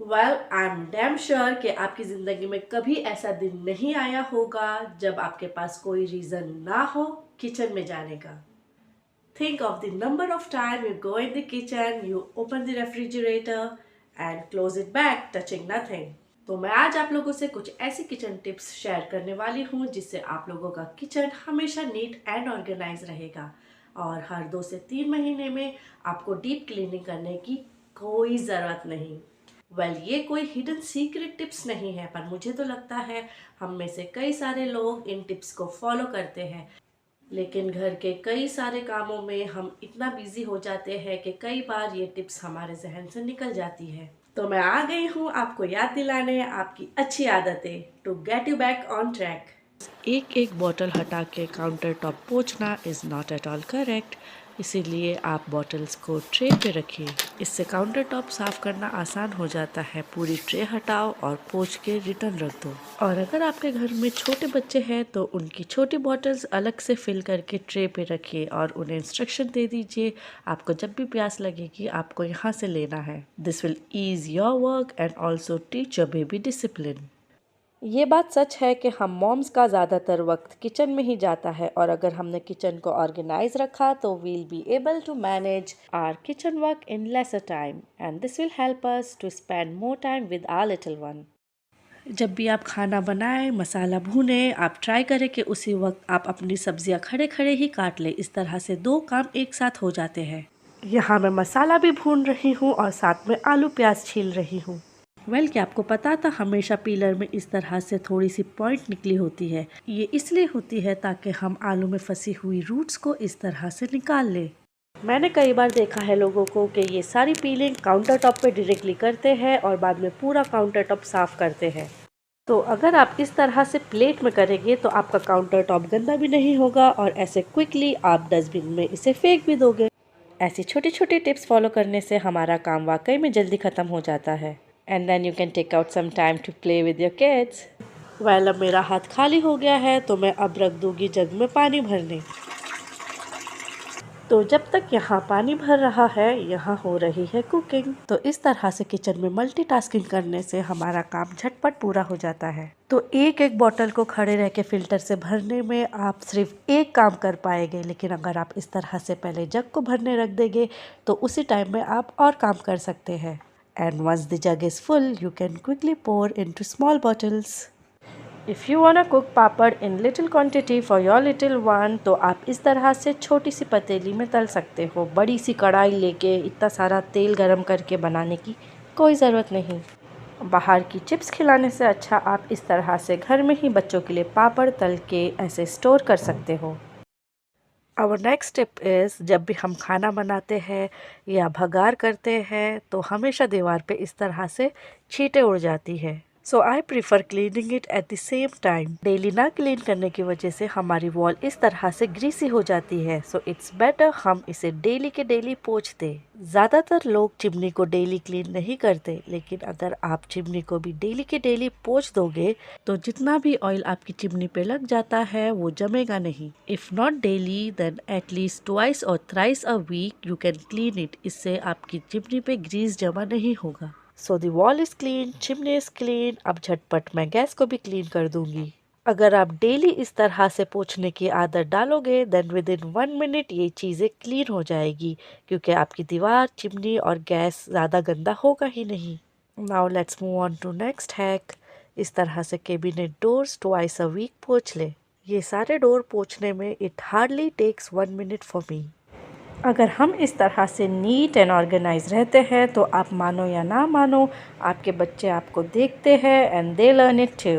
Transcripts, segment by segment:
Well I am damn sure कि आपकी ज़िंदगी में कभी ऐसा दिन नहीं आया होगा जब आपके पास कोई रीज़न ना हो किचन में जाने का। Think of the number of time you go in the kitchen, you open the refrigerator and close it back, touching nothing. तो मैं आज आप लोगों से कुछ ऐसी किचन टिप्स शेयर करने वाली हूँ जिससे आप लोगों का किचन हमेशा नीट एंड ऑर्गेनाइज रहेगा और हर 2 से 3 महीने में आपको डीप क्लीनिंग करने की कोई ज़रूरत नहीं। ये कोई हिडन सीक्रेट टिप्स नहीं है, पर मुझे तो लगता है हम में से कई सारे लोग इन टिप्स को फॉलो करते हैं, लेकिन घर के कई सारे कामों में हम इतना बिजी हो जाते हैं कि कई बार ये टिप्स हमारे जहन से निकल जाती है। तो मैं आ गई हूँ आपको याद दिलाने आपकी अच्छी आदतें, to get you back on track. एक एक बॉटल हटा के काउंटर टॉप पोंछना is not at all correct, इसीलिए आप बॉटल्स को ट्रे पे रखिए। इससे काउंटर टॉप साफ करना आसान हो जाता है। पूरी ट्रे हटाओ और पोंछ के रिटर्न रख दो। और अगर आपके घर में छोटे बच्चे हैं तो उनकी छोटी बॉटल्स अलग से फिल करके ट्रे पे रखिए और उन्हें इंस्ट्रक्शन दे दीजिए, आपको जब भी प्यास लगेगी आपको यहाँ से लेना है। This will ease your work and also teach your baby discipline. ये बात सच है कि हम मॉम्स का ज़्यादातर वक्त किचन में ही जाता है, और अगर हमने किचन को ऑर्गेनाइज रखा तो we'll be able to manage our kitchen work in lesser time and this will help us to spend more time with our little one. जब भी आप खाना बनाएं, मसाला भूनें, आप ट्राई करें कि उसी वक्त आप अपनी सब्जियां खड़े खड़े ही काट लें। इस तरह से 2 काम एक साथ हो जाते हैं। यहाँ मैं मसाला भी भून रही हूँ और साथ में आलू प्याज छील रही हूँ। क्या आपको पता था हमेशा पीलर में इस तरह से थोड़ी सी पॉइंट निकली होती है? ये इसलिए होती है ताकि हम आलू में फंसी हुई रूट्स को इस तरह से निकाल लें। मैंने कई बार देखा है लोगों को कि ये सारी पीलिंग काउंटर टॉप पे डायरेक्टली करते हैं और बाद में पूरा काउंटर टॉप साफ करते हैं। तो अगर आप इस तरह से प्लेट में करेंगे तो आपका काउंटर टॉप गंदा भी नहीं होगा और ऐसे क्विकली आप डस्टबिन में इसे फेंक भी दोगे। ऐसी छोटी छोटी टिप्स फॉलो करने से हमारा काम वाकई में जल्दी ख़त्म हो जाता है। And then you can take out some time to play with your kids. अब मेरा हाथ खाली हो गया है तो मैं अब रख दूंगी जग में पानी भरने। तो जब तक यहाँ पानी भर रहा है यहाँ हो रही है कुकिंग। तो इस तरह से किचन में मल्टीटास्किंग करने से हमारा काम झटपट पूरा हो जाता है। तो एक एक बॉटल को खड़े रह के फिल्टर से भरने में आप सिर्फ एक काम कर पाएंगे, लेकिन अगर आप इस तरह से पहले जग को भरने रख देंगे तो उसी टाइम में आप और काम कर सकते हैं। And once the jug is full you can quickly pour into small bottles. If you want cook papad in little quantity for your little one, तो आप इस तरह से छोटी सी पतीली में तल सकते हो। बड़ी सी कढ़ाई लेके इतना सारा तेल गरम करके बनाने की कोई ज़रूरत नहीं। बाहर की चिप्स खिलाने से अच्छा आप इस तरह से घर में ही बच्चों के लिए पापड़ तल के ऐसे स्टोर कर सकते हो। आवर नेक्स्ट टिप इज़, जब भी हम खाना बनाते हैं या भगार करते हैं तो हमेशा दीवार पे इस तरह से छींटे उड़ जाती है। So I prefer cleaning it at the same time. Daily ना क्लीन करने की वजह से हमारी वॉल इस तरह से ग्रीसी हो जाती है। सो इट्स बेटर हम इसे डेली के डेली पोंछ दें। ज़्यादातर लोग चिमनी को डेली क्लीन नहीं करते, लेकिन अगर आप चिमनी को भी डेली के डेली पोंछ दोगे तो जितना भी ऑयल आपकी चिमनी पे लग जाता है वो जमेगा नहीं। If not daily then at least twice और thrice a week you can clean it. इससे आपकी चिमनी पे ग्रीस जमा नहीं होगा। So the wall is clean, chimney is clean. अब झटपट मैं गैस को भी क्लीन कर दूंगी। अगर आप डेली इस तरह से पोंछने की आदत डालोगे देन विद इन 1 मिनट ये चीज़ें क्लीन हो जाएगी, क्योंकि आपकी दीवार, चिमनी और गैस ज़्यादा गंदा होगा ही नहीं। Now let's move on to next hack. इस तरह से cabinet doors twice a week पोंछ ले। ये सारे डोर पोंछने में it hardly takes 1 minute for me. अगर हम इस तरह से नीट एंड ऑर्गेनाइज रहते हैं तो आप मानो या ना मानो आपके बच्चे आपको देखते हैं and they learn it too.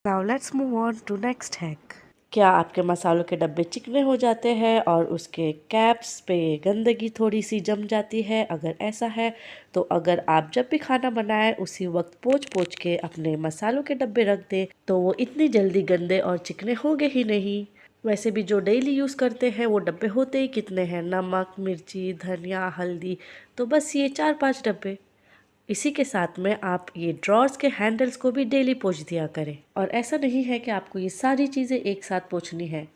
Now let's move on to next hack. क्या आपके मसालों के डब्बे चिकने हो जाते हैं और उसके कैप्स पे गंदगी थोड़ी सी जम जाती है? अगर ऐसा है तो अगर आप जब भी खाना बनाएं उसी वक्त पोंछ पोंछ के अपने मसालों के डब्बे रख दें तो वो इतनी जल्दी गंदे और चिकने होंगे ही नहीं। वैसे भी जो डेली यूज़ करते हैं वो डब्बे होते ही कितने हैं, नमक, मिर्ची, धनिया, हल्दी, तो बस ये 4-5 डब्बे। इसी के साथ में आप ये ड्रॉर्स के हैंडल्स को भी डेली पोंछ दिया करें। और ऐसा नहीं है कि आपको ये सारी चीज़ें एक साथ पोंछनी है।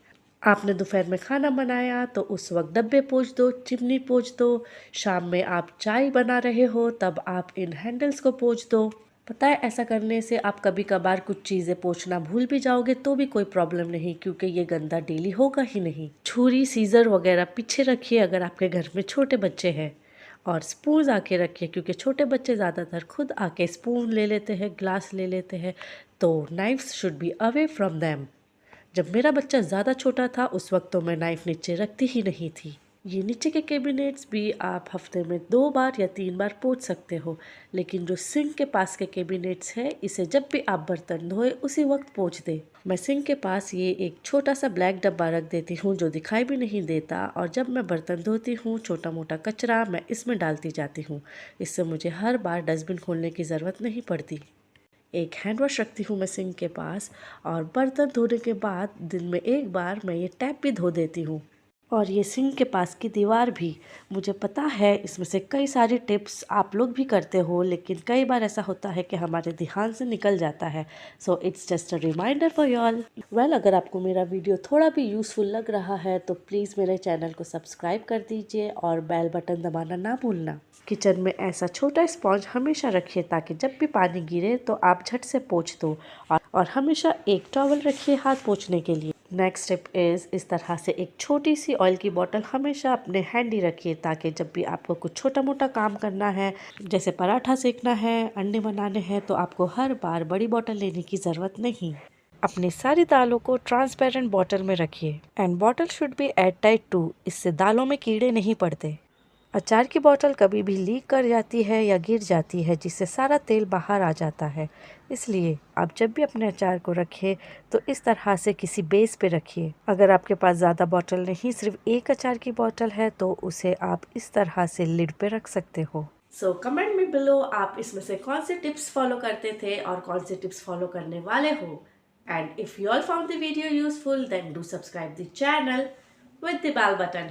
आपने दोपहर में खाना बनाया तो उस वक्त डब्बे पोंछ दो, चिमनी पोंछ दो। शाम में आप चाय बना रहे हो तब आप इन हैंडल्स को पोंछ दो। पता है, ऐसा करने से आप कभी कभार कुछ चीज़ें पोंछना भूल भी जाओगे तो भी कोई प्रॉब्लम नहीं, क्योंकि ये गंदा डेली होगा ही नहीं। छुरी, सीजर वगैरह पीछे रखिए अगर आपके घर में छोटे बच्चे हैं, और स्पून आके रखिए क्योंकि छोटे बच्चे ज़्यादातर खुद आके स्पून ले लेते हैं, ग्लास ले लेते हैं, तो knifes should be away from them. जब मेरा बच्चा ज़्यादा छोटा था उस वक्त तो मैं नाइफ़ नीचे रखती ही नहीं थी। ये नीचे के कैबिनेट्स भी आप हफ्ते में 2 बार या 3 बार पोंछ सकते हो, लेकिन जो सिंक के पास के कैबिनेट्स है इसे जब भी आप बर्तन धोए उसी वक्त पोंछ दे। मैं सिंक के पास ये एक छोटा सा ब्लैक डब्बा रख देती हूँ जो दिखाई भी नहीं देता, और जब मैं बर्तन धोती हूँ छोटा मोटा कचरा मैं इसमें डालती जाती हूँ। इससे मुझे हर बार डस्टबिन खोलने की ज़रूरत नहीं पड़ती। एक हैंड वॉश रखती हूँ मैं सिंक के पास, और बर्तन धोने के बाद दिन में एक बार मैं ये टैप भी धो देती हूँ। और ये सिंक के पास की दीवार भी, मुझे पता है इसमें से कई सारी टिप्स आप लोग भी करते हो, लेकिन कई बार ऐसा होता है कि हमारे ध्यान से निकल जाता है। So it's just a reminder for you all. Well, अगर आपको मेरा वीडियो थोड़ा भी यूज़फुल लग रहा है तो प्लीज़ मेरे चैनल को सब्सक्राइब कर दीजिए और बेल बटन दबाना ना भूलना। किचन में ऐसा छोटा स्पॉन्ज हमेशा रखिए ताकि जब भी पानी गिरे तो आप झट से पोंछ दो, और हमेशा एक टॉवल रखिए हाथ पोंछने के लिए। नेक्स्ट स्टेप इज़, इस तरह से एक छोटी सी ऑयल की बोतल हमेशा अपने हैंडी रखिए ताकि जब भी आपको कुछ छोटा मोटा काम करना है, जैसे पराठा सेकना है, अंडे बनाने हैं, तो आपको हर बार बड़ी बोतल लेने की ज़रूरत नहीं। अपनी सारी दालों को ट्रांसपेरेंट बॉटल में रखिए, and bottle should be air tight too, इससे दालों में कीड़े नहीं पड़ते। अचार की बोतल कभी भी लीक कर जाती है या गिर जाती है जिससे सारा तेल बाहर आ जाता है, इसलिए आप जब भी अपने अचार को रखें तो इस तरह से किसी बेस पे रखिए। अगर आपके पास ज़्यादा बोतल नहीं, सिर्फ एक अचार की बोतल है, तो उसे आप इस तरह से लिड पे रख सकते हो। सो कमेंट में बिलो आप इसमें से कौन से टिप्स फॉलो करते थे और कौन से टिप्स फॉलो करने वाले हो। And if you all found the video useful then do subscribe the channel with the bell button.